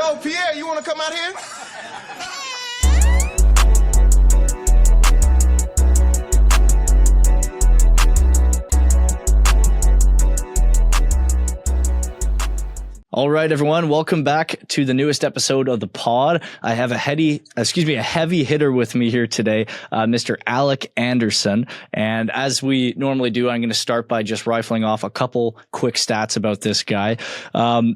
Yo, Pierre, you want to come out here? All right, everyone. Welcome back to the newest episode of the pod. I have a heavy hitter with me here today, Mr. Alec Anderson. And as we normally do, I'm going to start by just rifling off a couple quick stats about this guy.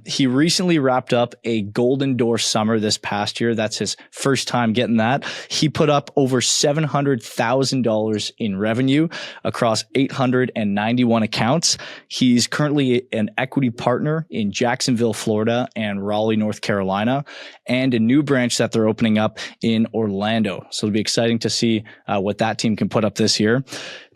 He recently wrapped up a Golden Door Summer this past year. That's his first time getting that. He put up over $700,000 in revenue across 891 accounts. He's currently an equity partner in Jacksonville, Florida, and Raleigh, North Carolina, and a new branch that they're opening up in Orlando. So it'll be exciting to see what that team can put up this year.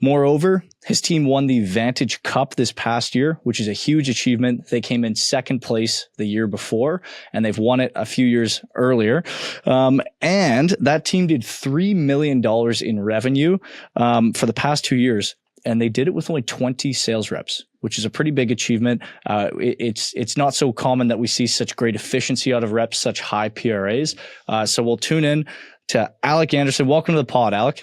Moreover, his team won the Vantage Cup this past year, which is a huge achievement. They came in second place the year before, and they've won it a few years earlier. And that team did $3 million in revenue for the past 2 years. And they did it with only 20 sales reps, which is a pretty big achievement. It's not so common that we see such great efficiency out of reps, such high PRAs. So we'll tune in to Alec Anderson. Welcome to the pod, Alec.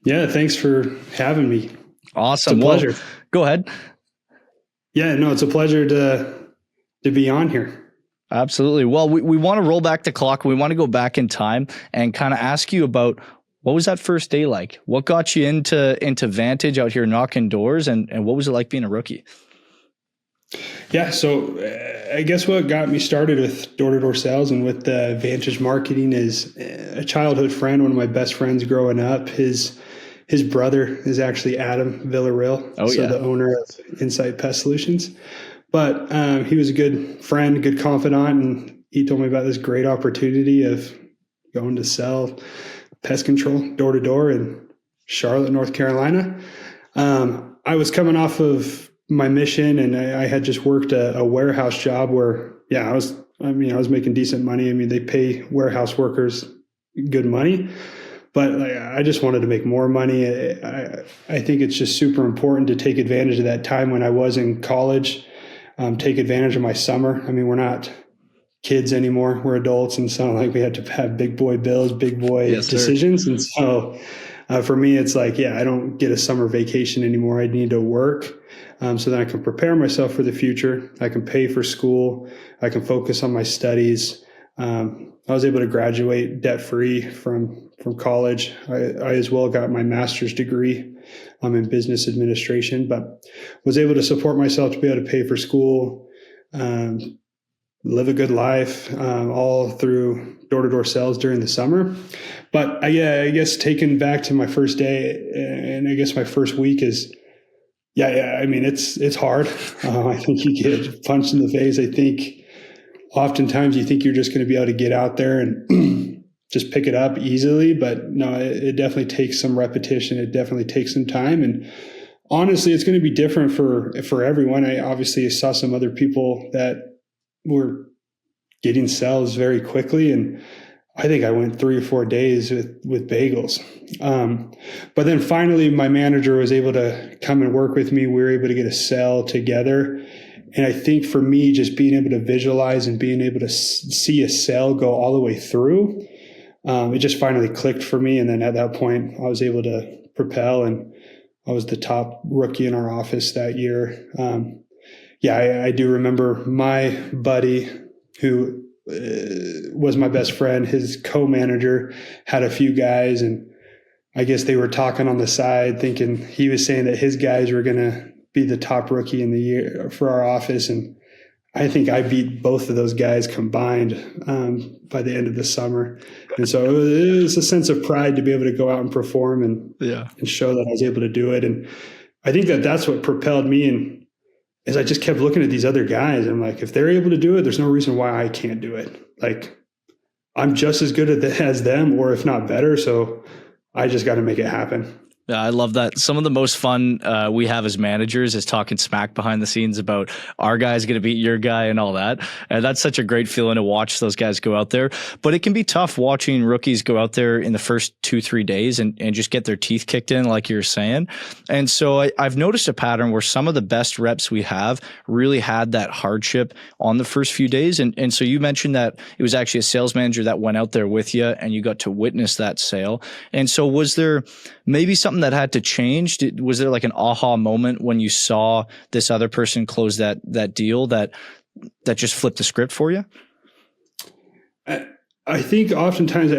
Yeah, thanks for having me. Awesome. It's a pleasure. Well, go ahead. Yeah, no, it's a pleasure to be on here. Absolutely. Well, we want to roll back the clock. We want to go back in time and kind of ask you about what was that first day like? What got you into Vantage out here knocking doors, and what was it like being a rookie? Yeah, so I guess what got me started with door-to-door sales and with the Vantage marketing is a childhood friend, one of my best friends growing up. His brother is actually Adam Villarreal, the owner of Insight Pest Solutions. But he was a good friend, good confidant, and he told me about this great opportunity of going to sell pest control door to door in Charlotte, North Carolina. I was coming off of my mission, and I had just worked a warehouse job where, I was making decent money. I mean, they pay warehouse workers good money, but I just wanted to make more money. I think it's just super important to take advantage of that time when I was in college, take advantage of my summer. I mean, we're not kids anymore. We're adults. And so we had to have big boy bills, big boy decisions. And so for me, it's like, I don't get a summer vacation anymore. I need to work so that I can prepare myself for the future. I can pay for school. I can focus on my studies. I was able to graduate debt-free from college. I as well got my master's degree in business administration, but was able to support myself to be able to pay for school, live a good life, all through door-to-door sales during the summer. But I guess taken back to my first day and I guess my first week is, I mean, it's hard. I think you get punched in the face. I think oftentimes you think you're just going to be able to get out there and just pick it up easily, but no, it definitely takes some repetition. It definitely takes some time. And honestly, it's going to be different for everyone. I obviously saw some other people that were getting sales very quickly, and I think I went 3 or 4 days with bagels. But then finally my manager was able to come and work with me. We were able to get a sale together. And I think for me, just being able to visualize and being able to see a sale go all the way through, it just finally clicked for me. And then at that point I was able to propel, and I was the top rookie in our office that year. I do remember my buddy who was my best friend, his co-manager had a few guys, and I guess they were talking on the side thinking he was saying that his guys were going to be the top rookie in the year for our office. And I think I beat both of those guys combined by the end of the summer. And so it was a sense of pride to be able to go out and perform and show that I was able to do it. And I think that's what propelled me. And as I just kept looking at these other guys, I'm like, if they're able to do it, there's no reason why I can't do it. Like, I'm just as good as them, or if not better. So I just got to make it happen. Yeah, I love that. Some of the most fun we have as managers is talking smack behind the scenes about our guy's going to beat your guy and all that. And that's such a great feeling to watch those guys go out there. But it can be tough watching rookies go out there in the first 2-3 days and just get their teeth kicked in, like you're saying. And so I've noticed a pattern where some of the best reps we have really had that hardship on the first few days. And so you mentioned that it was actually a sales manager that went out there with you and you got to witness that sale. And so was there maybe something that had to change? Was there like an aha moment when you saw this other person close that deal that just flipped the script for you? I think oftentimes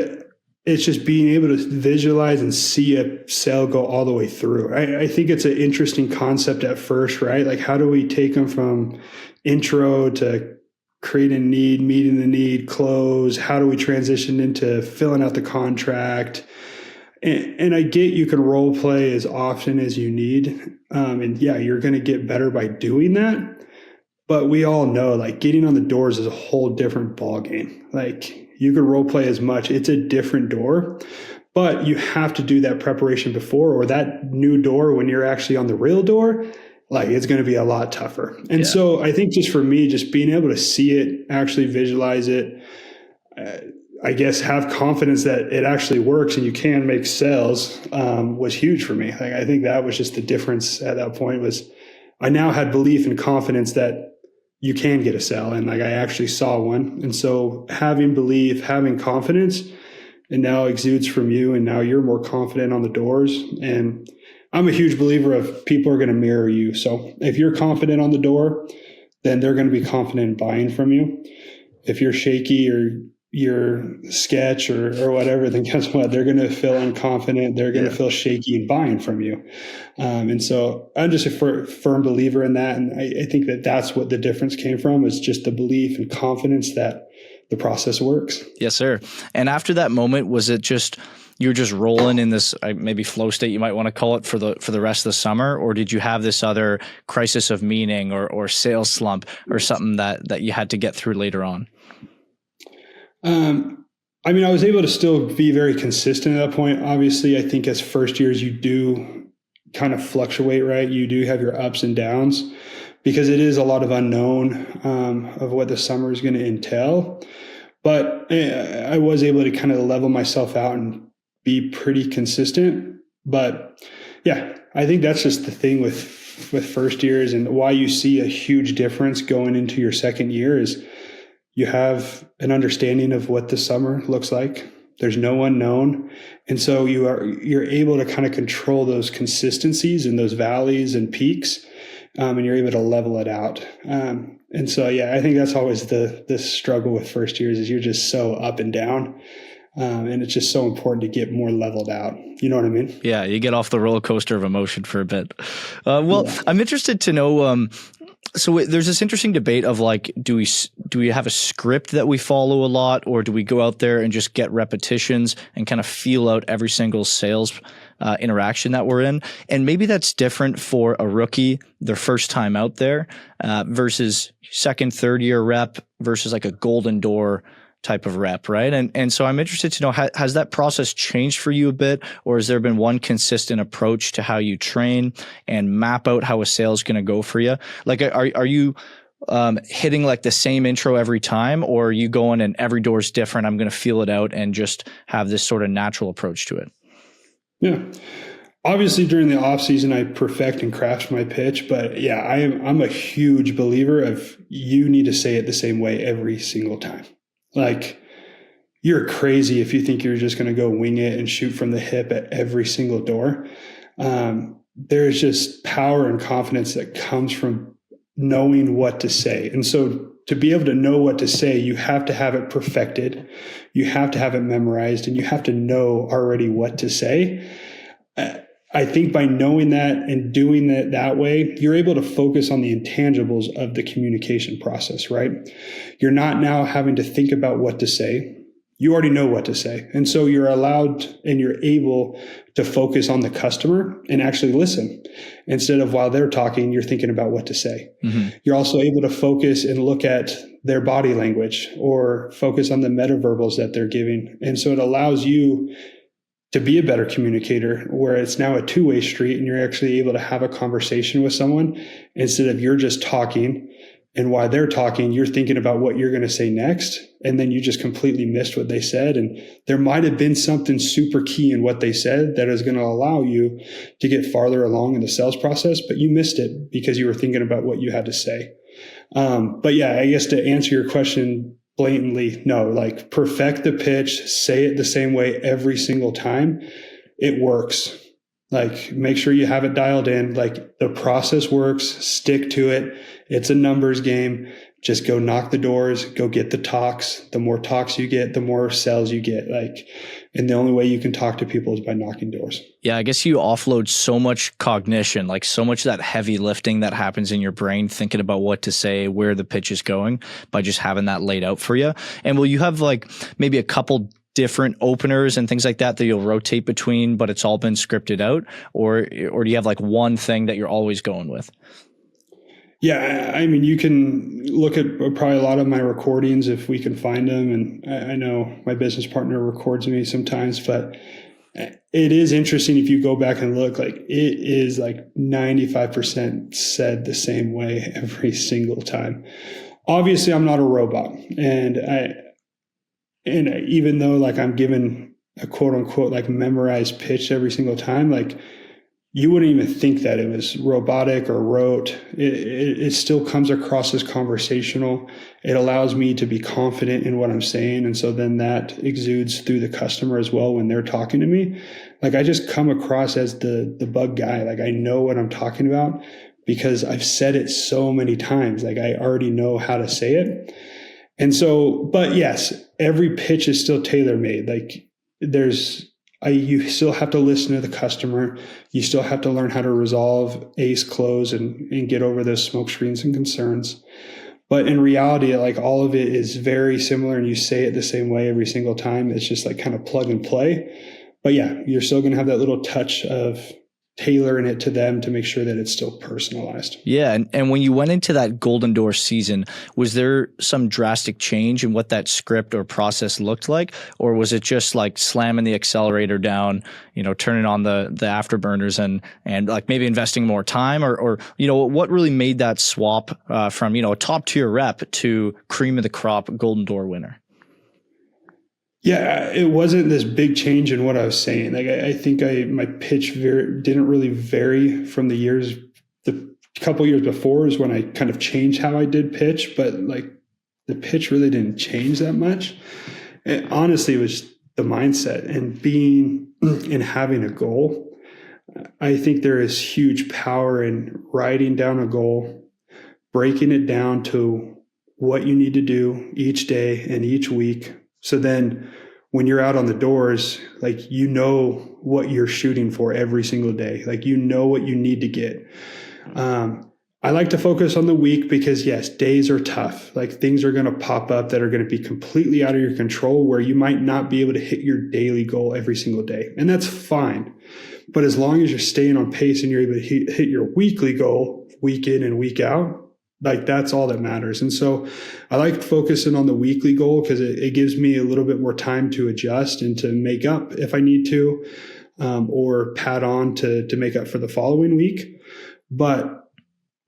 it's just being able to visualize and see a sale go all the way through. I think it's an interesting concept at first, right? Like, how do we take them from intro to create a need, meeting the need, close? How do we transition into filling out the contract? And I get you can role play as often as you need. And yeah, you're going to get better by doing that. But we all know, like, getting on the doors is a whole different ballgame. Like, you can role play as much. It's a different door, but you have to do that preparation before, or that new door when you're actually on the real door, like, it's going to be a lot tougher. And so I think just for me, just being able to see it, actually visualize it, I guess have confidence that it actually works and you can make sales was huge for me. Like, I think that was just the difference at that point. Was I now had belief and confidence that you can get a sale, and like I actually saw one. And so having belief, having confidence, and now exudes from you, and now you're more confident on the doors. And I'm a huge believer of people are going to mirror you. So if you're confident on the door, then they're going to be confident in buying from you. If you're shaky or your sketch or whatever, then guess what? They're going to feel unconfident. They're going to feel shaky in buying from you. And so I'm just a firm believer in that. And I think that that's what the difference came from, is just the belief and confidence that the process works. Yes, sir. And after that moment, was it just, you're just rolling in this maybe flow state, you might want to call it, for the rest of the summer? Or did you have this other crisis of meaning or sales slump or something that you had to get through later on? I mean, I was able to still be very consistent at that point. Obviously, I think as first years, you do kind of fluctuate, right? You do have your ups and downs because it is a lot of unknown of what the summer is going to entail. But I was able to kind of level myself out and be pretty consistent. But yeah, I think that's just the thing with first years, and why you see a huge difference going into your second year is you have an understanding of what the summer looks like. There's no unknown. And so you're able to kind of control those consistencies and those valleys and peaks, and you're able to level it out. And so, yeah, I think that's always the struggle with first years, is you're just so up and down. And it's just so important to get more leveled out. You know what I mean? Yeah, you get off the roller coaster of emotion for a bit. I'm interested to know, so there's this interesting debate of like, do we have a script that we follow a lot, or do we go out there and just get repetitions and kind of feel out every single sales interaction that we're in? And maybe that's different for a rookie, their first time out there, versus second, third year rep versus like a golden door type of rep, right? And so I'm interested to know, has that process changed for you a bit, or has there been one consistent approach to how you train and map out how a sale is going to go for you? Like, are you hitting like the same intro every time, or are you going and every door is different, I'm going to feel it out and just have this sort of natural approach to it? Yeah. Obviously, during the off season, I perfect and craft my pitch, but yeah, I'm a huge believer of you need to say it the same way every single time. Like, you're crazy if you think you're just going to go wing it and shoot from the hip at every single door. There's just power and confidence that comes from knowing what to say. And so to be able to know what to say, you have to have it perfected. You have to have it memorized, and you have to know already what to say. I think by knowing that and doing it that way, you're able to focus on the intangibles of the communication process, right? You're not now having to think about what to say. You already know what to say. And so you're allowed and you're able to focus on the customer and actually listen. Instead of while they're talking, you're thinking about what to say. Mm-hmm. You're also able to focus and look at their body language or focus on the metaverbals that they're giving. And so it allows you to be a better communicator, where it's now a two-way street and you're actually able to have a conversation with someone instead of you're just talking. And while they're talking, you're thinking about what you're going to say next. And then you just completely missed what they said. And there might have been something super key in what they said that is going to allow you to get farther along in the sales process, but you missed it because you were thinking about what you had to say. But yeah, I guess to answer your question blatantly, no, like perfect the pitch, say it the same way every single time. It works. Like make sure you have it dialed in. Like the process works, stick to it. It's a numbers game. Just go knock the doors, go get the talks. The more talks you get, the more sales you get. And the only way you can talk to people is by knocking doors. Yeah, I guess you offload so much cognition, like so much of that heavy lifting that happens in your brain, thinking about what to say, where the pitch is going, by just having that laid out for you. And will you have like maybe a couple different openers and things like that you'll rotate between, but it's all been scripted out? Or do you have like one thing that you're always going with? Yeah, I mean, you can look at probably a lot of my recordings if we can find them. And I know my business partner records me sometimes, but it is interesting if you go back and look, like it is like 95% said the same way every single time. Obviously, I'm not a robot. And even though like I'm given a quote unquote like memorized pitch every single time, like you wouldn't even think that it was robotic or rote. It still comes across as conversational. It allows me to be confident in what I'm saying. And so then that exudes through the customer as well when they're talking to me. Like I just come across as the bug guy. Like I know what I'm talking about because I've said it so many times. Like I already know how to say it. And so, but yes, every pitch is still tailor-made. Like you still have to listen to the customer. You still have to learn how to resolve ace close and get over those smoke screens and concerns. But in reality, like all of it is very similar and you say it the same way every single time. It's just like kind of plug and play. But yeah, you're still going to have that little touch of tailoring it to them to make sure that it's still personalized. Yeah. And when you went into that Golden Door season, was there some drastic change in what that script or process looked like? Or was it just like slamming the accelerator down, turning on the afterburners and like maybe investing more time or what really made that swap from, a top tier rep to cream of the crop Golden Door winner? Yeah, it wasn't this big change in what I was saying. Like I think my pitch didn't really vary from the couple years before is when I kind of changed how I did pitch, but like the pitch really didn't change that much. And honestly, it was the mindset and being and having a goal. I think there is huge power in writing down a goal, breaking it down to what you need to do each day and each week. So then when you're out on the doors, like, what you're shooting for every single day, like, what you need to get. I like to focus on the week because yes, days are tough. Like things are going to pop up that are going to be completely out of your control where you might not be able to hit your daily goal every single day. And that's fine. But as long as you're staying on pace and you're able to hit your weekly goal week in and week out, like that's all that matters. And so I like focusing on the weekly goal because it gives me a little bit more time to adjust and to make up if I need to, or pad on to make up for the following week. But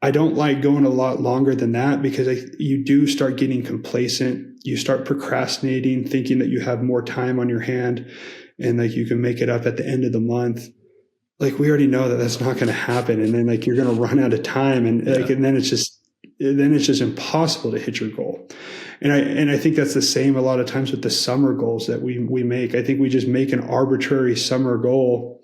I don't like going a lot longer than that because you do start getting complacent. You start procrastinating, thinking that you have more time on your hand and like you can make it up at the end of the month. Like we already know that that's not going to happen. And then like you're going to run out of time and then it's just impossible to hit your goal. And I think that's the same a lot of times with the summer goals that we make. I think we just make an arbitrary summer goal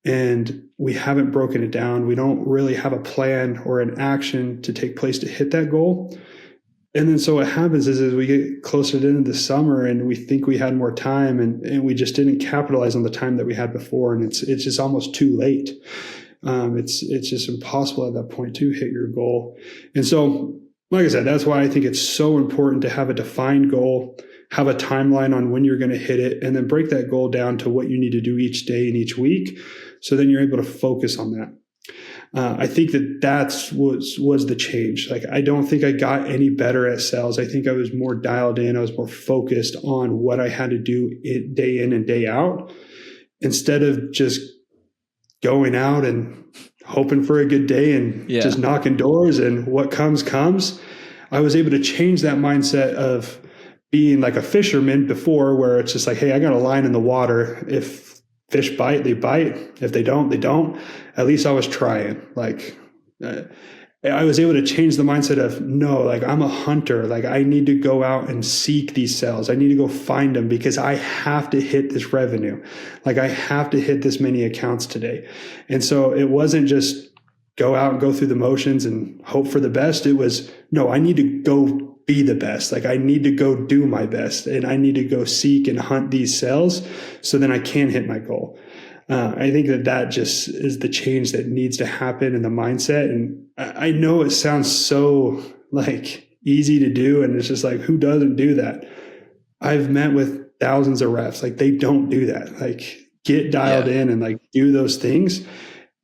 and we haven't broken it down. We don't really have a plan or an action to take place to hit that goal. And then so what happens is we get closer to the end of the summer and we think we had more time and we just didn't capitalize on the time that we had before. And it's just almost too late. It's just impossible at that point to hit your goal. And so, like I said, that's why I think it's so important to have a defined goal, have a timeline on when you're going to hit it, and then break that goal down to what you need to do each day and each week. So then you're able to focus on that. I think that was the change. Like, I don't think I got any better at sales. I think I was more dialed in. I was more focused on what I had to do day in and day out. instead of just going out and hoping for a good day and just knocking doors and what comes, I was able to change that mindset of being like a fisherman before, where it's just like, hey, I got a line in the water. If fish bite, they bite. If they don't, they don't. At least I was trying. Like, I was able to change the mindset of, no, like I'm a hunter. Like I need to go out and seek these sales. I need to go find them because I have to hit this revenue. Like I have to hit this many accounts today. And so it wasn't just go out and go through the motions and hope for the best. It was, no, I need to go be the best. Like I need to go do my best, and I need to go seek and hunt these sales so then I can hit my goal. I think that just is the change that needs to happen in the mindset. And I know it sounds so like easy to do, and it's just like, who doesn't do that? I've met with thousands of reps. Like they don't do that. Like get dialed in and like do those things.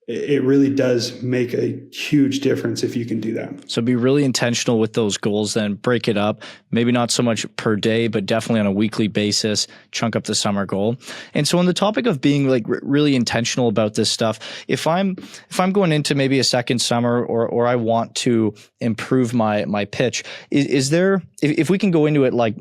It really does make a huge difference if you can do that. So be really intentional with those goals, then break it up, maybe not so much per day, but definitely on a weekly basis, chunk up the summer goal. And so on the topic of being like really intentional about this stuff, if I'm going into maybe a second summer or I want to improve my pitch, is there, if we can go into it, like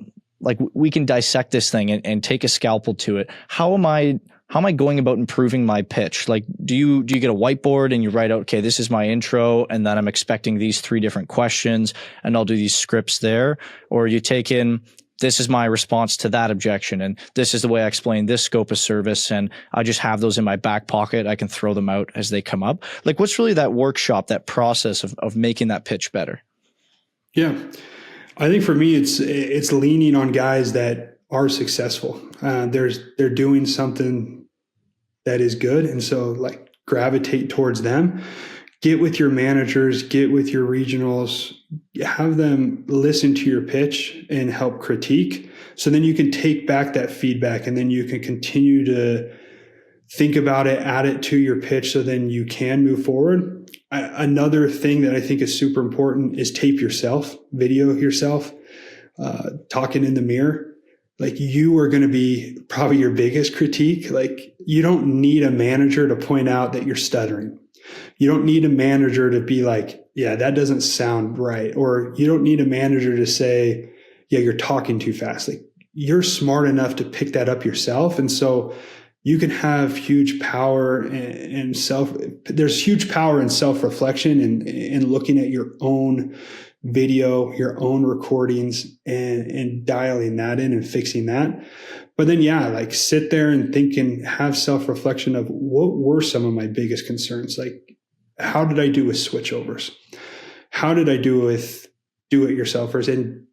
we can dissect this thing and take a scalpel to it, how am I going about improving my pitch? Like, do you get a whiteboard and you write out, okay, this is my intro, and then I'm expecting these 3 different questions, and I'll do these scripts there? Or you take in, this is my response to that objection, and this is the way I explain this scope of service, and I just have those in my back pocket. I can throw them out as they come up. Like, what's really that workshop, that process of making that pitch better? Yeah. I think for me, it's leaning on guys that are successful. They're doing something that is good. And so like gravitate towards them, get with your managers, get with your regionals, have them listen to your pitch and help critique. So then you can take back that feedback, and then you can continue to think about it, add it to your pitch, so then you can move forward. Another thing that I think is super important is tape yourself, video yourself, talking in the mirror. Like you are going to be probably your biggest critique. Like you don't need a manager to point out that you're stuttering. You don't need a manager to be like, yeah, that doesn't sound right. Or you don't need a manager to say, yeah, you're talking too fast. Like you're smart enough to pick that up yourself. And so you can have huge power in there's huge power in self-reflection and looking at your own video, your own recordings, and dialing that in and fixing that. But then, like sit there and think and have self-reflection of what were some of my biggest concerns? Like, how did I do with switchovers? How did I do with do-it-yourselfers? And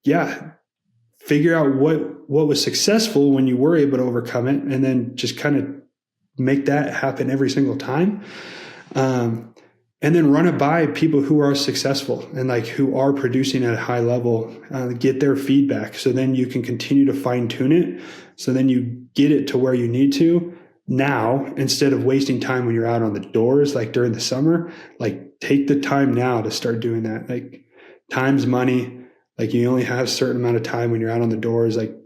figure out what was successful when you were able to overcome it, and then just kind of make that happen every single time. And then run it by people who are successful and like who are producing at a high level, get their feedback. So then you can continue to fine tune it. So then you get it to where you need to now, instead of wasting time when you're out on the doors, like during the summer. Like take the time now to start doing that. Like time's money. Like you only have a certain amount of time when you're out on the doors. Like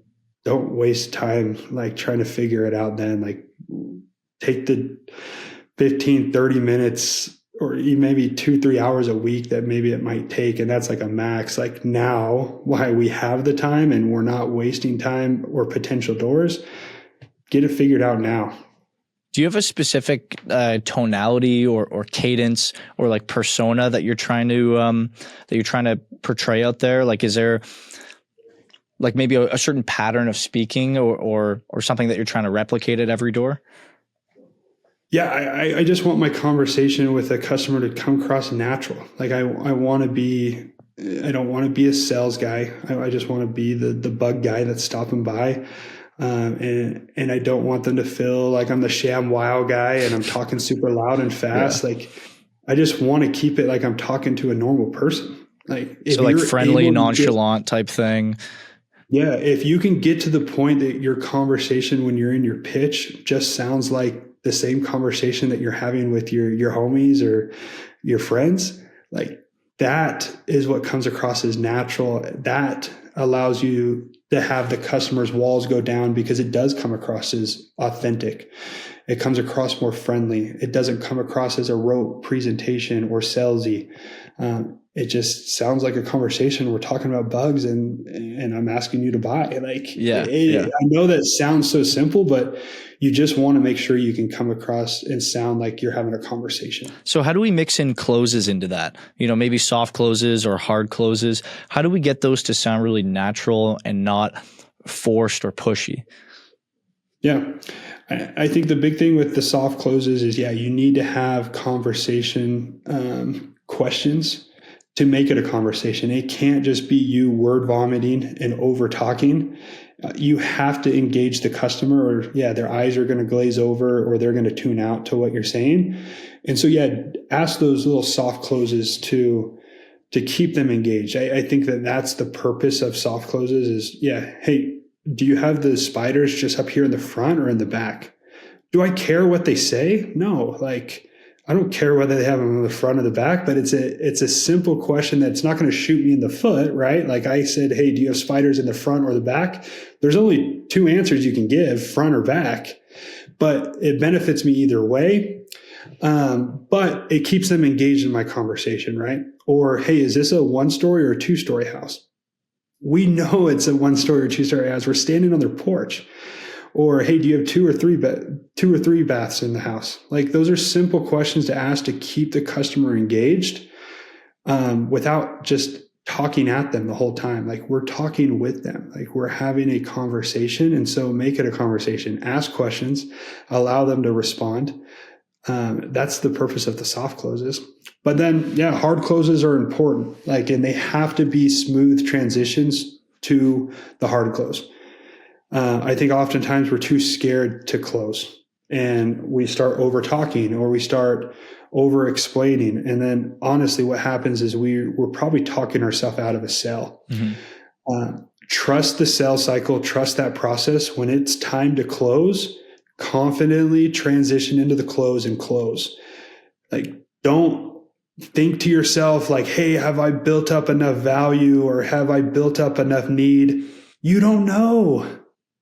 don't waste time like trying to figure it out then. Like take the 15, 30 minutes or maybe 2-3 hours a week that maybe it might take. And that's like a max. Like now, why we have the time and we're not wasting time or potential doors, get it figured out now. Do you have a specific tonality or cadence or like persona that you're trying to portray out there? Like, is there like maybe a certain pattern of speaking or something that you're trying to replicate at every door? Yeah, I just want my conversation with a customer to come across natural. Like I don't want to be a sales guy. I just want to be the bug guy that's stopping by. And I don't want them to feel like I'm the sham wow guy and I'm talking super loud and fast. Like I just want to keep it like I'm talking to a normal person. Like so like friendly, nonchalant type thing. Yeah. If you can get to the point that your conversation when you're in your pitch just sounds like the same conversation that you're having with your homies or your friends, like that is what comes across as natural. That allows you to have the customer's walls go down because it does come across as authentic. It comes across more friendly. It doesn't come across as a rote presentation or salesy. It just sounds like a conversation. We're talking about bugs and I'm asking you to buy. Like, I know that sounds so simple, but you just want to make sure you can come across and sound like you're having a conversation. So how do we mix in closes into that? Maybe soft closes or hard closes. How do we get those to sound really natural and not forced or pushy? Yeah. I think the big thing with the soft closes is, you need to have conversation questions to make it a conversation. It can't just be you word vomiting and over talking. You have to engage the customer, or their eyes are going to glaze over or they're going to tune out to what you're saying. And so, ask those little soft closes to keep them engaged. I think that's the purpose of soft closes is, hey, do you have the spiders just up here in the front or in the back? Do I care what they say? No, I don't care whether they have them in the front or the back, but it's a simple question that's not going to shoot me in the foot, right? Like I said, hey, do you have spiders in the front or the back? There's only two answers you can give, front or back, but it benefits me either way. But it keeps them engaged in my conversation, right? Or, hey, is this a 1-story or a 2-story house? We know it's a 1-story or 2-story house. We're standing on their porch. Or, hey, do you have 2 or 3 baths in the house? Like, those are simple questions to ask to keep the customer engaged without just talking at them the whole time. Like, we're talking with them. Like, we're having a conversation. And so make it a conversation. Ask questions. Allow them to respond. That's the purpose of the soft closes. But then, hard closes are important. And they have to be smooth transitions to the hard close. I think oftentimes we're too scared to close and we start over talking or we start over explaining. And then honestly, what happens is we're probably talking ourselves out of a sale. Mm-hmm. Trust the sales cycle, trust that process. When it's time to close, confidently transition into the close and close. Don't think to yourself hey, have I built up enough value or have I built up enough need? You don't know.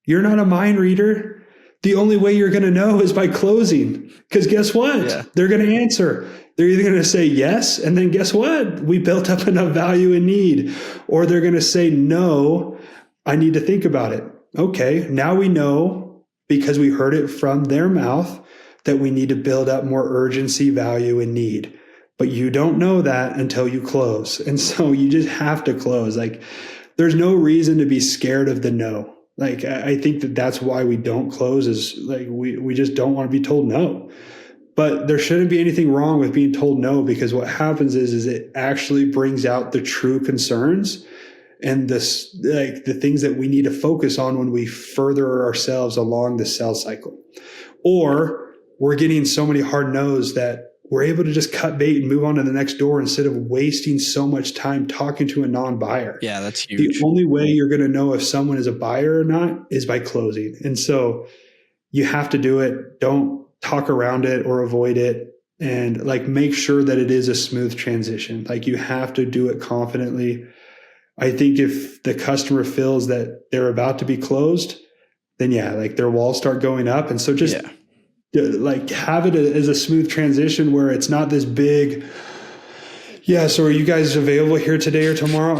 You're not a mind reader. The only way you're going to know is by closing. Because guess what? They're going to answer. They're either going to say yes, and then guess what? We built up enough value and need. Or they're going to say, no, I need to think about it. Okay, now we know, because we heard it from their mouth, that we need to build up more urgency, value, and need. But you don't know that until you close. And so you just have to close. There's no reason to be scared of the no. I think that's why we don't close is we just don't want to be told no. But there shouldn't be anything wrong with being told no, because what happens is it actually brings out the true concerns and this the things that we need to focus on when we further ourselves along the sales cycle. Or we're getting so many hard no's that we're able to just cut bait and move on to the next door instead of wasting so much time talking to a non-buyer. Yeah, that's huge. The only way you're going to know if someone is a buyer or not is by closing. And so you have to do it. Don't talk around it or avoid it. And make sure that it is a smooth transition. You have to do it confidently. I think if the customer feels that they're about to be closed, then their walls start going up. And so just have it as a smooth transition where it's not this big, so are you guys available here today or tomorrow?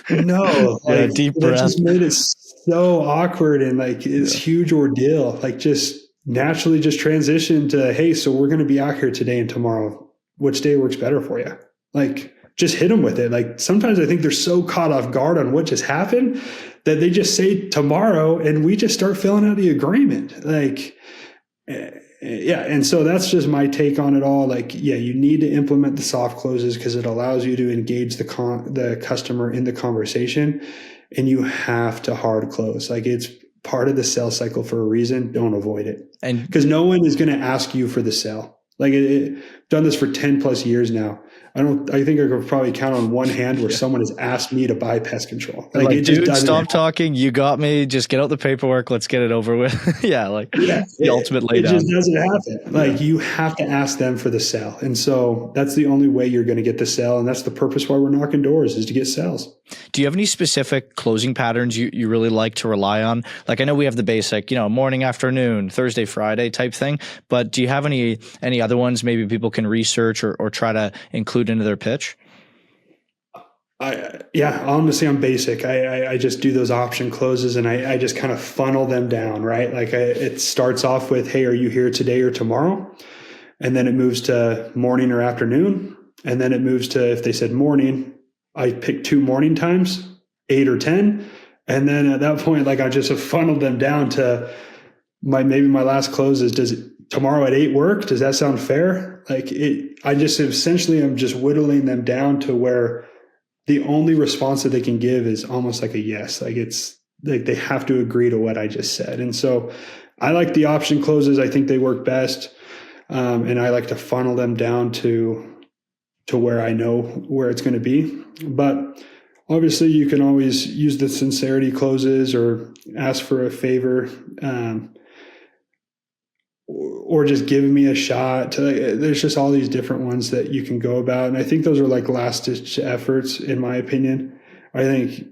No, deep breath. That just made it so awkward and it's huge ordeal. Just naturally just transition to, hey, so we're going to be out here today and tomorrow. Which day works better for you? Just hit them with it. Sometimes I think they're so caught off guard on what just happened that they just say tomorrow and we just start filling out the agreement. And so that's just my take on it all. You need to implement the soft closes because it allows you to engage the customer in the conversation, and you have to hard close. It's part of the sales cycle for a reason. Don't avoid it. And because no one is going to ask you for the sale. I've done this for 10 plus years now. I think I could probably count on one hand where someone has asked me to buy pest control. Like, It just dude, doesn't stop happen. talking. You got me. Just get out the paperwork. Let's get it over with. Yeah, like Yeah, the ultimate it laydown. just doesn't happen. You have to ask them for the sale. And so that's the only way you're going to get the sale. And that's the purpose why we're knocking doors, is to get sales. Do you have any specific closing patterns you really like to rely on? Like, I know we have the basic, morning, afternoon, Thursday, Friday type thing, but do you have any other ones maybe people can research or try to include into their pitch? Honestly, I'm basic. I just do those option closes, and I just kind of funnel them down, right? It starts off with, hey, are you here today or tomorrow? And then it moves to morning or afternoon. And then it moves to, if they said morning, I pick 2 morning times, 8 or 10. And then at that point, I just have funneled them down to maybe my last close is, does tomorrow at 8 work? Does that sound fair? I just essentially am just whittling them down to where the only response that they can give is almost like a yes. It's like they have to agree to what I just said. And so I like the option closes. I think they work best. And I like to funnel them down to where I know where it's going to be. But obviously you can always use the sincerity closes or ask for a favor, or just give me a shot. There's just all these different ones that you can go about. And I think those are last ditch efforts, in my opinion. I think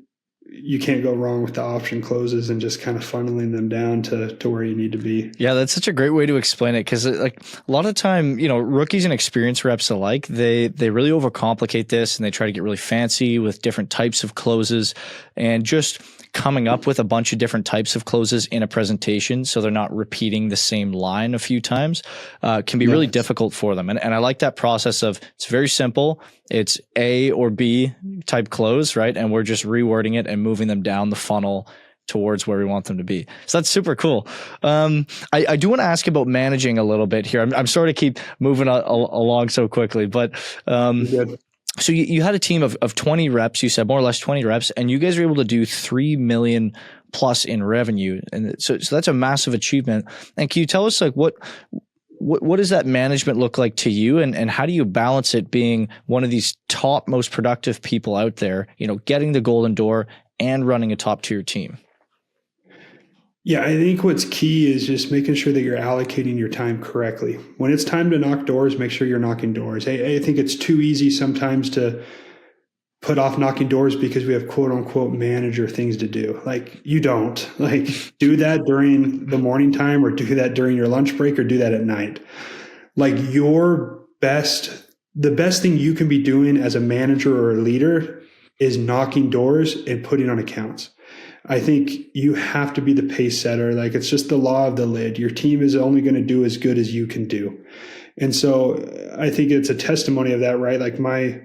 you can't go wrong with the option closes and just kind of funneling them down to where you need to be. Yeah, that's such a great way to explain it, because a lot of time, rookies and experienced reps alike, they really overcomplicate this and they try to get really fancy with different types of closes, and just coming up with a bunch of different types of closes in a presentation so they're not repeating the same line a few times can be really difficult for them. And I like that process of, it's very simple. It's A or B type close, right? And we're just rewording it and moving them down the funnel towards where we want them to be. So that's super cool. I do want to ask about managing a little bit here. I'm sorry to keep moving along so quickly, but so you had a team of 20 reps, you said more or less 20 reps, and you guys were able to do 3 million plus in revenue. And so that's a massive achievement. And can you tell us what does that management look like to you? And how do you balance it being one of these top most productive people out there, getting the golden door and running a top tier team? Yeah, I think what's key is just making sure that you're allocating your time correctly. When it's time to knock doors, make sure you're knocking doors. I think it's too easy sometimes to put off knocking doors because we have quote unquote manager things to do. You don't. Do that during the morning time, or do that during your lunch break, or do that at night. The best thing you can be doing as a manager or a leader is knocking doors and putting on accounts. I think you have to be the pace setter. It's just the law of the lid. Your team is only going to do as good as you can do. And so I think it's a testimony of that, right? My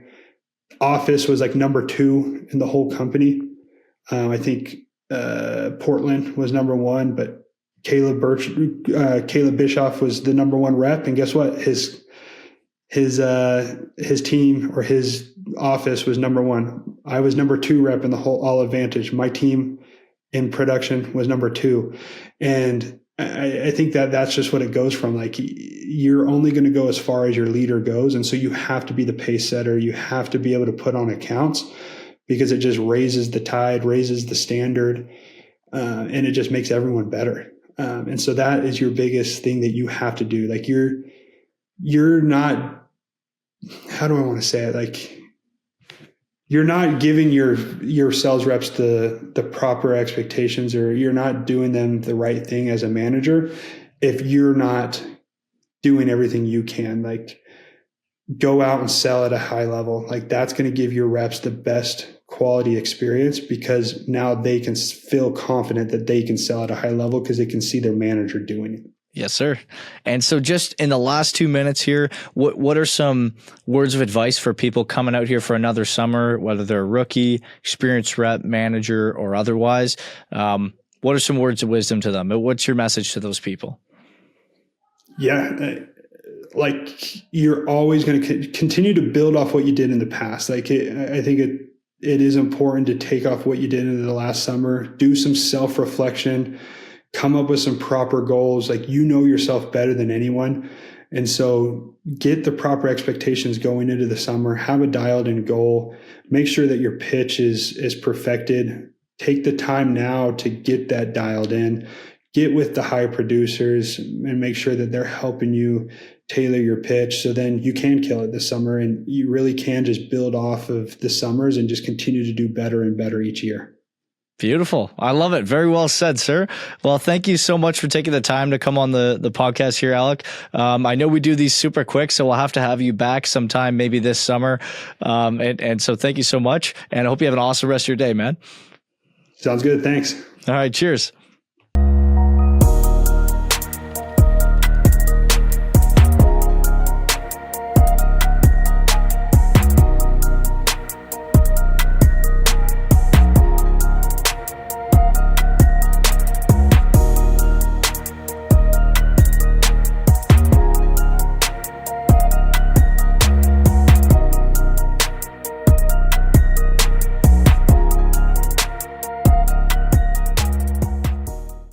office was number 2 in the whole company. I think Portland was number 1, but Caleb Bischoff was the number 1 rep. And guess what? His team or his office was number 1. I was number 2 rep in the whole all advantage. My team in production was number 2. And I think that's just what it goes from. You're only going to go as far as your leader goes. And so you have to be the pace setter. You have to be able to put on accounts, because it just raises the tide, raises the standard, and it just makes everyone better. And so that is your biggest thing that you have to do. You're not, how do I want to say it? You're not giving your sales reps the proper expectations, or you're not doing them the right thing as a manager if you're not doing everything you can. Go out and sell at a high level. That's going to give your reps the best quality experience, because now they can feel confident that they can sell at a high level because they can see their manager doing it. Yes, sir. And so just in the last 2 minutes here, what are some words of advice for people coming out here for another summer, whether they're a rookie, experienced rep, manager, or otherwise? What are some words of wisdom to them? What's your message to those people? Yeah, you're always going to continue to build off what you did in the past. I think it is important to take off what you did in the last summer, do some self-reflection, come up with some proper goals. You know yourself better than anyone. And so get the proper expectations going into the summer, have a dialed in goal, make sure that your pitch is perfected. Take the time now to get that dialed in, get with the high producers and make sure that they're helping you tailor your pitch. So then you can kill it this summer, and you really can just build off of the summers and just continue to do better and better each year. Beautiful. I love it. Very well said, sir. Well, thank you so much for taking the time to come on the podcast here, Alec. I know we do these super quick, so we'll have to have you back sometime, maybe this summer. And so thank you so much. And I hope you have an awesome rest of your day, man. Sounds good. Thanks. All right. Cheers.